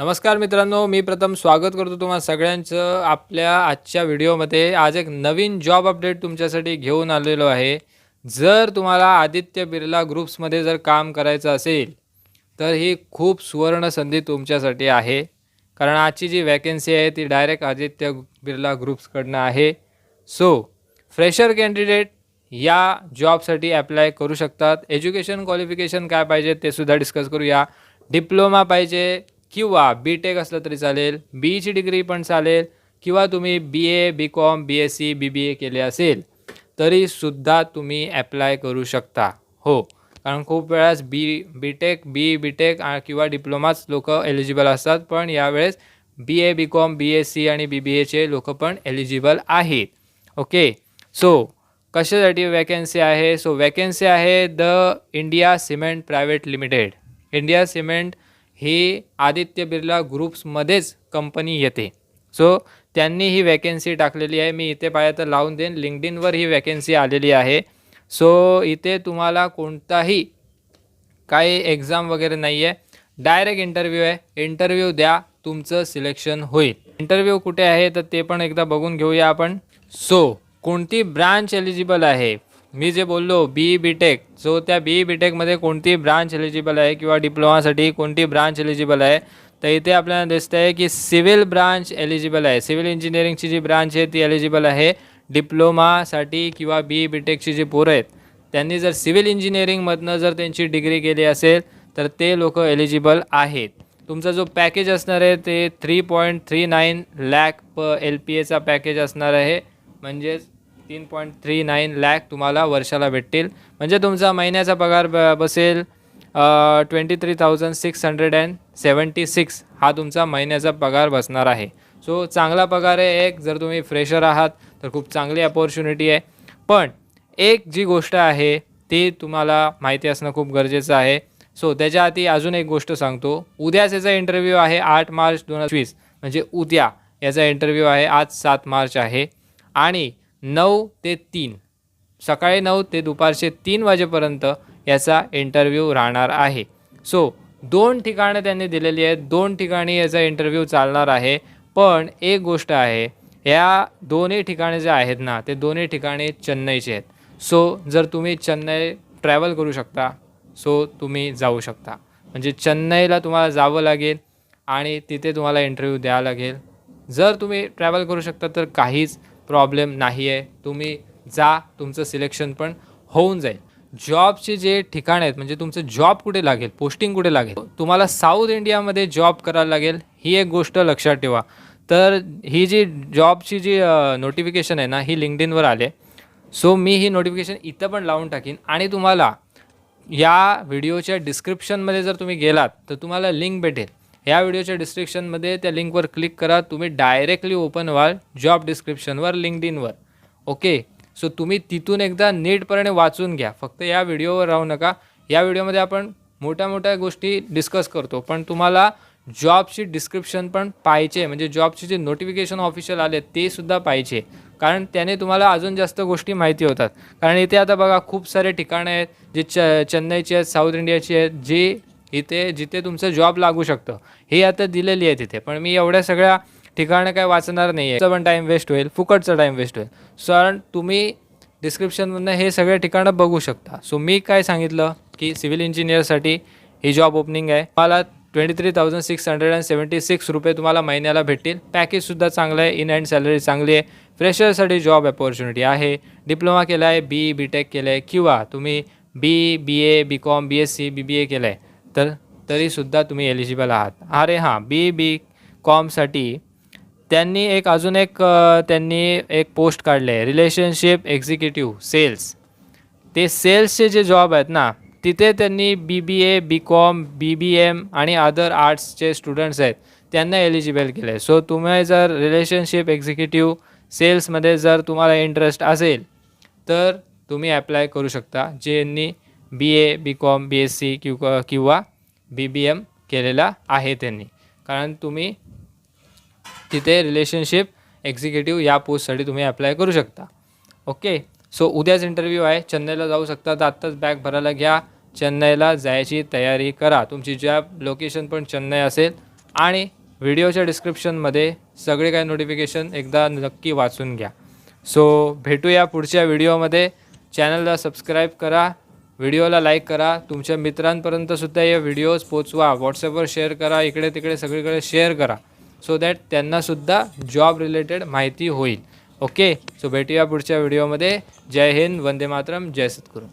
नमस्कार मित्रांनो, मी प्रथम स्वागत करतो तुम्हा सगळ्यांचं आपल्या आजच्या व्हिडिओमध्ये. आज एक नवीन जॉब अपडेट तुमच्यासाठी घेऊन आलेलो आहे. जर तुम्हाला आदित्य बिर्ला ग्रुप्समध्ये जर काम करायचं असेल, तर ही खूप सुवर्ण संधी तुमच्यासाठी आहे. कारण आजची जी वॅकन्सी आहे ती डायरेक्ट आदित्य बिर्ला ग्रुप्सकडनं आहे. सो फ्रेशर कॅन्डिडेट या जॉबसाठी ॲप्लाय करू शकतात. एज्युकेशन क्वालिफिकेशन काय पाहिजे ते सुद्धा डिस्कस करूया. डिप्लोमा पाहिजे किंवा बी.टेक असलं तरी चालेल, बीईची डिग्री पण चालेल किंवा तुम्ही बी.ए, बी.कॉम, बी.एससी, बी.बी.ए केले असेल तरीसुद्धा तुम्ही ॲप्लाय करू शकता. हो, कारण खूप वेळास बी.टेक किंवा डिप्लोमाच लोकं एलिजिबल असतात, पण यावेळेस बी.ए, बी.कॉम, बी.एससी आणि बी.बी.एचे लोकं पण एलिजिबल आहेत. ओके, सो कशासाठी वॅकन्सी आहे? सो वॅकन्सी आहे the India cement private limited. India cement ही आदित्य बिर्ला ग्रुप्समध्येच कंपनी येते. सो त्यांनी ही वॅकन्सी टाकलेली आहे. मी इथे पाहिजे तर लावून देईन. लिंक्डइनवर ही वॅकन्सी आलेली आहे. सो इथे तुम्हाला कोणताही काही एक्झाम वगैरे नाही आहे, डायरेक्ट इंटरव्ह्यू आहे. इंटरव्ह्यू द्या, तुमचं सिलेक्शन होईल. इंटरव्ह्यू कुठे आहे तर ते पण एकदा बघून घेऊया आपण. सो कोणती ब्रांच एलिजिबल आहे? मी जे बोललो बी.टेक, सो त्या बी.टेकमध्ये कोणती ब्रांच एलिजिबल आहे किंवा डिप्लोमासाठी कोणती ब्रांच एलिजिबल आहे, तर इथे आपल्याला दिसतं आहे की सिव्हिल ब्रांच एलिजिबल आहे. सिव्हिल इंजिनिअरिंगची जी ब्रांच आहे ती एलिजिबल आहे. डिप्लोमासाठी किंवा बी.टेकची जी पोरं आहेत त्यांनी जर सिव्हिल इंजिनिअरिंगमधनं जर त्यांची डिग्री केली असेल तर ते लोक एलिजिबल आहेत. तुमचा जो पॅकेज असणार आहे ते 3.39 लाख LPAचा पॅकेज असणार आहे. म्हणजेच 3.39 लाख तुम्हाला वर्षाला भेटतील. म्हणजे तुमचा महिन्याचा पगार बसेल 23,676 हा तुमचा महिन्याचा पगार बसणार आहे. सो चांगला पगार आहे. एक जर तुम्ही फ्रेशर आहात तर खूप चांगली अपॉर्च्युनिटी आहे. पण एक जी गोष्ट आहे ती तुम्हाला माहिती असणं खूप गरजेचं आहे. सो त्याच्या आधी अजून एक गोष्ट सांगतो. उद्याच याचा इंटरव्ह्यू आहे 8 मार्च 2020, म्हणजे उद्या याचा इंटरव्ह्यू आहे. आज 7 मार्च आहे आणि 9 ते 3 सकाळी 9 ते दुपारचे 3 वाजेपर्यंत याचा इंटरव्ह्यू राहणार आहे. सो 2 ठिकाणं त्यांनी दिलेली आहेत. 2 ठिकाणी याचा इंटरव्ह्यू चालणार आहे. पण एक गोष्ट आहे, या दोन्ही ठिकाणे जे आहेत ना ते दोन्ही ठिकाणे चेन्नईचे आहेत. सो जर तुम्ही चेन्नई ट्रॅव्हल करू शकता सो तुम्ही जाऊ शकता. म्हणजे चेन्नईला तुम्हाला जावं लागेल आणि तिथे तुम्हाला इंटरव्ह्यू द्यावा लागेल. जर तुम्ही ट्रॅव्हल करू शकता तर काहीच प्रॉब्लेम नाही आहे. तुम्ही जा, तुमचं सिलेक्शन पण होऊन जाईल. जॉबचे जे ठिकाण आहेत म्हणजे तुमचं जॉब कुठे लागेल, पोस्टिंग कुठे लागेल, तुम्हाला साऊथ इंडियामध्ये जॉब करायला लागेल. ही एक गोष्ट लक्षात ठेवा. तर ही जी जॉबची जी नोटिफिकेशन आहे ना ही लिंक्डइनवर आले. सो मी ही नोटिफिकेशन इथं पण लावून टाकीन आणि तुम्हाला या व्हिडिओच्या डिस्क्रिप्शनमध्ये जर तुम्ही गेलात तर तुम्हाला लिंक भेटेल. या व्हिडिओच्या डिस्क्रिप्शनमध्ये त्या लिंकवर क्लिक करा. तुम्ही डायरेक्टली ओपन व्हाल जॉब डिस्क्रिप्शनवर लिंक्डइनवर. ओके, सो तुम्ही तिथून एकदा नीटपणे वाचून घ्या. फक्त या व्हिडिओवर राहू नका. या व्हिडिओमध्ये आपण मोठ्या गोष्टी डिस्कस करतो, पण तुम्हाला जॉबची डिस्क्रिप्शन पण पाहिजे. म्हणजे जॉबची जे नोटिफिकेशन ऑफिशियल आले ते सुद्धा पाहिजे, कारण त्याने तुम्हाला अजून जास्त गोष्टी माहिती होतात. कारण इथे आता बघा खूप सारे ठिकाणं आहेत जे चेन्नईची आहेत, साऊथ इंडियाची आहेत, जी जिथे तुमचं जॉब लागू शकतं हे आता दिलेली आहे तिथे. पण मी एवढ्या सगळ्या ठिकाणं काय वाचणार नाही आहे. तुमचा पण टाईम वेस्ट होईल, फुकटचा टाईम वेस्ट होईल. कारण तुम्ही डिस्क्रिप्शनमधनं हे सगळे ठिकाणं बघू शकता. सो मी काय सांगितलं की सिव्हिल इंजिनियरसाठी ही जॉब ओपनिंग आहे. मला 23,676 रुपये तुम्हाला महिन्याला भेटतील. पॅकेजसुद्धा चांगलं आहे. इन हँड सॅलरी चांगली आहे. फ्रेशरसाठी जॉब अपॉर्च्युनिटी आहे. डिप्लोमा केला आहे, बी.टेक केलं आहे किंवा तुम्ही बी.ए, बी.कॉम, बी.एससी, बी.बी.ए केलं आहे तर तरीसुद्धा तुम्ही एलिजिबल आहात. अरे हां, बी.कॉमसाठी त्यांनी एक पोस्ट काढले आहे, रिलेशनशिप एक्झिक्युटिव्ह सेल्स. ते सेल्सचे जे जॉब आहेत ना तिथे त्यांनी बी.बी.ए, बी.कॉम, बी.बी.एम आणि अदर आर्ट्सचे स्टुडंट्स आहेत त्यांना एलिजिबल केलं आहे. सो तुम्ही जर रिलेशनशिप एक्झिक्युटिव्ह सेल्समध्ये जर तुम्हाला इंटरेस्ट असेल तर तुम्ही ॲप्लाय करू शकता, ज्यांनी बी.ए, बी.कॉम, बी.एससी किंवा बी.बी.एम केलेला आहे त्यांनी. कारण तुम्ही तिथे रिलेशनशिप एक्झिक्युटिव्ह या पोस्टसाठी तुम्ही ॲप्लाय करू शकता. ओके, सो उद्याच इंटरव्ह्यू आहे. चेन्नईला जाऊ शकता तर आत्ताच बॅग भरायला घ्या. चेन्नईला जायची तयारी करा. तुमची जॉब लोकेशन पण चेन्नई असेल आणि व्हिडिओच्या डिस्क्रिप्शनमध्ये सगळे काही नोटिफिकेशन एकदा नक्की वाचून घ्या. सो भेटूया पुढच्या व्हिडिओमध्ये. चॅनलला सबस्क्राईब करा, व्हिडिओला लाईक करा, तुमच्या मित्रांपर्यंतसुद्धा हे व्हिडिओज पोचवा, व्हॉट्सअपवर शेअर करा, इकडे तिकडे सगळीकडे शेअर करा, सो दॅट त्यांनासुद्धा जॉब रिलेटेड माहिती होईल. ओके, सो भेटूया पुढच्या व्हिडिओमध्ये. जय हिंद, वंदे मातरम, जय सद्गुरू.